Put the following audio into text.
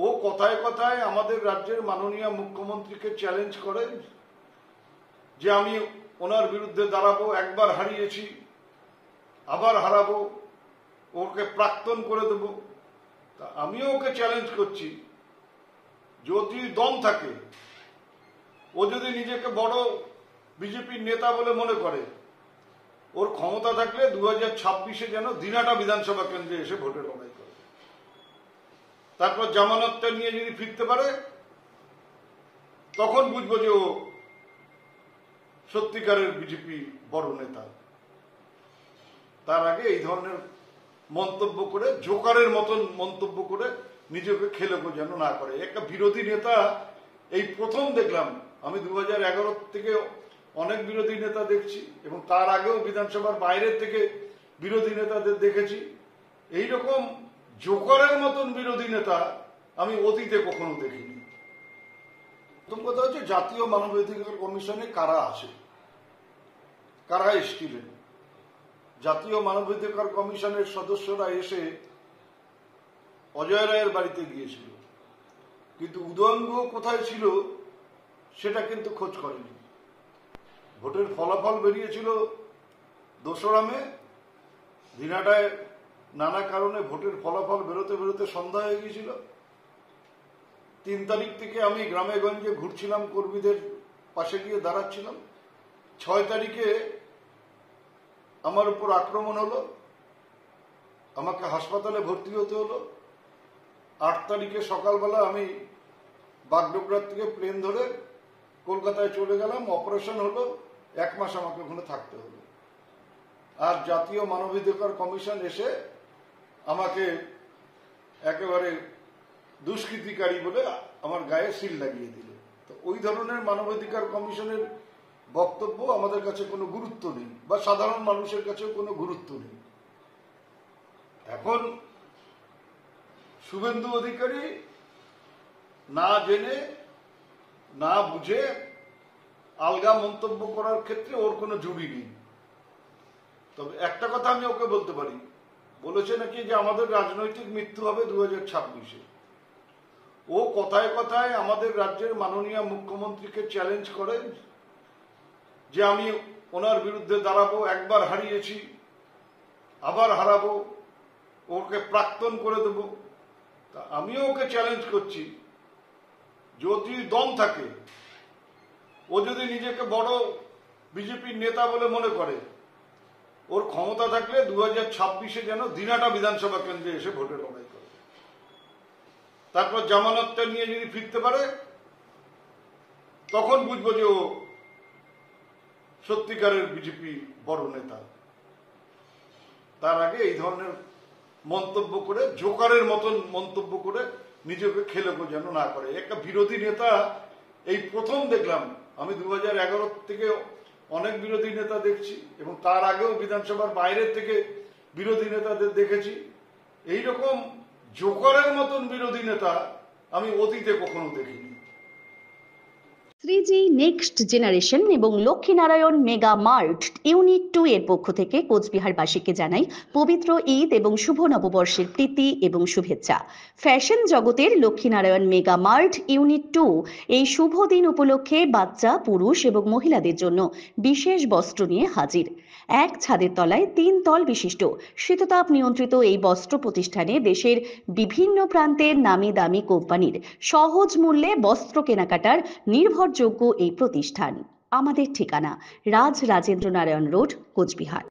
ও কথায় কথায় আমাদের রাজ্যের মাননীয় মুখ্যমন্ত্রীকে চ্যালেঞ্জ করেন যে আমি ওনার বিরুদ্ধে দাঁড়াবো, একবার হারিয়েছি আবার হারাবো, ওকে প্রাক্তন করে দেব। তা আমিও ওকে চ্যালেঞ্জ করছি, যদি দম থাকে, ও যদি নিজেকে বড় বিজেপির নেতা বলে মনে করে, ওর ক্ষমতা থাকলে 2026-এ যেন দিনাটা বিধানসভা কেন্দ্রে এসে ভোটের লড়াই করে, তারপর জামানতটা নিয়ে যদি ফিরতে পারে, তখন বুঝবো যে ও সত্যিকারের বিজেপি বড় নেতা। তার আগে এই ধরনের মন্তব্য করে, জোকারের মতন মন্তব্য করে নিজেকে খেলেকো যেন না করে। একটা বিরোধী নেতা এই প্রথম দেখলাম। আমি 2011 থেকে অনেক বিরোধী নেতা দেখছি, এবং তার আগেও বিধানসভার বাইরের থেকে বিরোধী নেতাদের দেখেছি। এইরকম জোকারের মতন বিরোধী নেতা আমি অতীতে কখনো দেখিনি। প্রথম কথা হচ্ছে, জাতীয় মানবাধিকার কমিশনে কারা আছে, কারা এসেছিলেন। জাতীয় মানবাধিকার কমিশনের সদস্যরা এসে অজয় রায়ের বাড়িতে গিয়েছিল, কিন্তু উদয়ন গুহ কোথায় ছিল সেটা কিন্তু খোঁজ করেনি। ভোটের ফলাফল বেরিয়েছিল 2রা মে। দিনাটায় নানা কারণে ভোটের ফলাফল বেরোতে বেরোতে সন্ধ্যা হয়ে গিয়েছিল। 3 তারিখ থেকে আমি গ্রামে গঞ্জে ঘুরছিলাম, কর্মীদের পাশে গিয়ে দাঁড়াচ্ছিলাম। 6 তারিখে আমার উপর আক্রমণ হলো, আমাকে হাসপাতালে ভর্তি হতে হলো। 8 তারিখে সকালবেলা আমি বাগডোগরার থেকে প্লেন ধরে কলকাতায় চলে গেলাম, অপারেশন হলো, 1 মাস আমাকে ওখানে থাকতে হলো। আর জাতীয় মানবাধিকার কমিশন এসে আমাকে একেবারে দুষ্কৃতিকারী বলে আমার গায়ে সিল লাগিয়ে দিল। তো ওই ধরনের মানবাধিকার কমিশনের বক্তব্য আমাদের কাছে কোনো গুরুত্ব নেই, বা সাধারণ মানুষের কাছেও কোনো গুরুত্ব নেই। এখন শুভেন্দু অধিকারী না জেনে না বুঝে আলগা মন্তব্য করার ক্ষেত্রে ওর কোনো জুড়ি নেই। তবে একটা কথা আমি ওকে বলতে পারি, বলেছে নাকি যে আমাদের রাজনৈতিক মৃত্যু হবে 2026-এ। ও কথায় কথায় আমাদের রাজ্যের মাননীয় মুখ্যমন্ত্রীকে চ্যালেঞ্জ করেন যে আমি ওনার বিরুদ্ধে দাঁড়াবো, একবার হারিয়েছি আবার হারাবো, ওকে প্রাক্তন করে দেব। তা আমিও ওকে চ্যালেঞ্জ করছি, যদি দম থাকে, ও যদি নিজেকে বড় বিজেপির নেতা বলে মনে করে, ওর ক্ষমতা থাকলে 2026-এ যেন দিনাটা বিধানসভা কেন্দ্রে এসে ভোটের লড়াই করে, তারপর জামানতটা নিয়ে যদি ফিরতে পারে, তখন বুঝবো যে ও সত্যিকারের বিজেপি বড় নেতা। তার আগে এই ধরনের মন্তব্য করে, জোকারের মতন মন্তব্য করে নিজেকে খেলেকো যেন না করে। একটা বিরোধী নেতা এই প্রথম দেখলাম। আমি 2011 থেকে অনেক বিরোধী নেতা দেখছি, এবং তার আগেও বিধানসভার বাইরের থেকে বিরোধী নেতাদের দেখেছি। এইরকম জোকারের মতন বিরোধী নেতা আমি অতীতে কখনো দেখিনি। 3G নেক্সট জেনারেশন এবং লক্ষ্মীনারায়ণ মেগা মার্ট ইউনিট 2 এর পক্ষ থেকে কোচবিহারবাসীকে জানাই পবিত্র ঈদ এবং শুভ নববর্ষের প্রীতি এবং শুভেচ্ছা। ফ্যাশন জগতের লক্ষ্মীনারায়ণ মেগা মার্ট ইউনিট 2 এই শুভ দিন উপলক্ষে বাচ্চা, পুরুষ এবং মহিলাদের জন্য বিশেষ বস্ত্র নিয়ে হাজির। এক ছাদের তলায় 3 তল বিশিষ্ট শীততাপ নিয়ন্ত্রিত এই বস্ত্র প্রতিষ্ঠানে দেশের বিভিন্ন প্রান্তের নামি দামি কোম্পানির সহজ মূল্যে বস্ত্র কেনাকাটার নির্ভরযোগ্য এই প্রতিষ্ঠান। আমাদের ঠিকানা রাজেন্দ্র নারায়ণ রোড, কোচবিহার।